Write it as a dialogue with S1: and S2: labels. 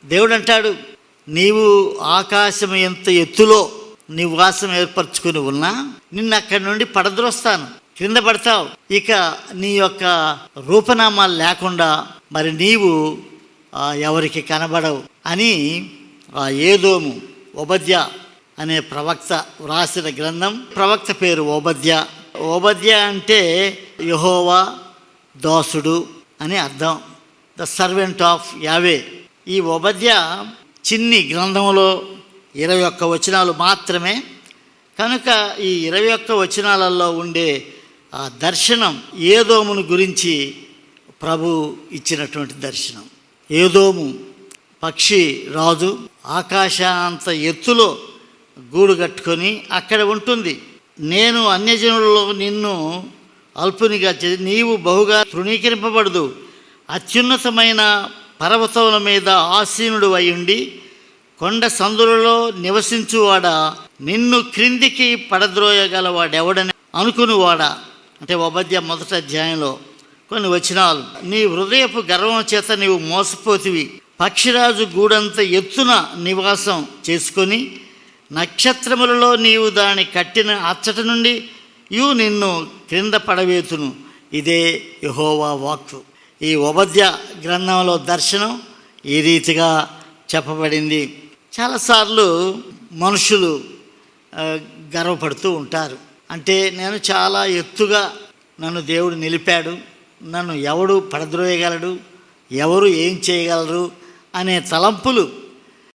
S1: దేవుడు అంటాడు, నీవు ఆకాశం ఎంత ఎత్తులో నివాసం ఏర్పరచుకుని ఉన్నా నిన్ను అక్కడి నుండి పడద్రోస్తాను, క్రింద పడతావు, ఇక నీ యొక్క రూపనామాలు లేకుండా మరి నీవు ఎవరికి కనబడవు అని ఏదోము ఓబద్య అనే ప్రవక్త వ్రాసిన గ్రంథం. ప్రవక్త పేరు ఓబద్య. ఓబద్య అంటే యెహోవా దాసుడు అని అర్థం, ద సర్వెంట్ ఆఫ్ యావే. ఈ ఓబద్య చిన్ని గ్రంథంలో 21 వచనాలు మాత్రమే కనుక ఈ 21 వచనాలలో ఉండే ఆ దర్శనం ఏదోమును గురించి ప్రభు ఇచ్చినటువంటి దర్శనం. ఏదోము పక్షి రాజు ఆకాశాంత ఎత్తులో గూడు కట్టుకొని అక్కడ ఉంటుంది. నేను అన్యజనులలో నిన్ను అల్పునిగా నీవు బహుగా తృణీకరింపబడదు, అత్యున్నతమైన పర్వతముల మీద ఆసీనుడు అయ్యుండి కొండ సందులలో నివసించువాడా, నిన్ను క్రిందికి పడద్రోయగలవాడెవడని అనుకునివాడా. అంటే ఓబద్య 1వ అధ్యాయంలో కొన్ని వచనాలు. నీ హృదయపు గర్వం చేత నీవు మోసపోతివి, పక్షిరాజు గూడంత ఎత్తున నివాసం చేసుకొని నక్షత్రములలో నీవు దాని కట్టిన అచ్చట నుండి నిన్ను క్రింద పడవేతును, ఇదే యెహోవా వాక్కు. ఈ ఓబద్య గ్రంథంలో దర్శనం ఈ రీతిగా చెప్పబడింది. చాలాసార్లు మనుషులు గర్వపడుతూ ఉంటారు. అంటే నేను చాలా ఎత్తుగా నన్ను దేవుడు నిలిపాడు, నన్ను ఎవడు పడద్రోయగలడు, ఎవరు ఏం చేయగలరు అనే తలంపులు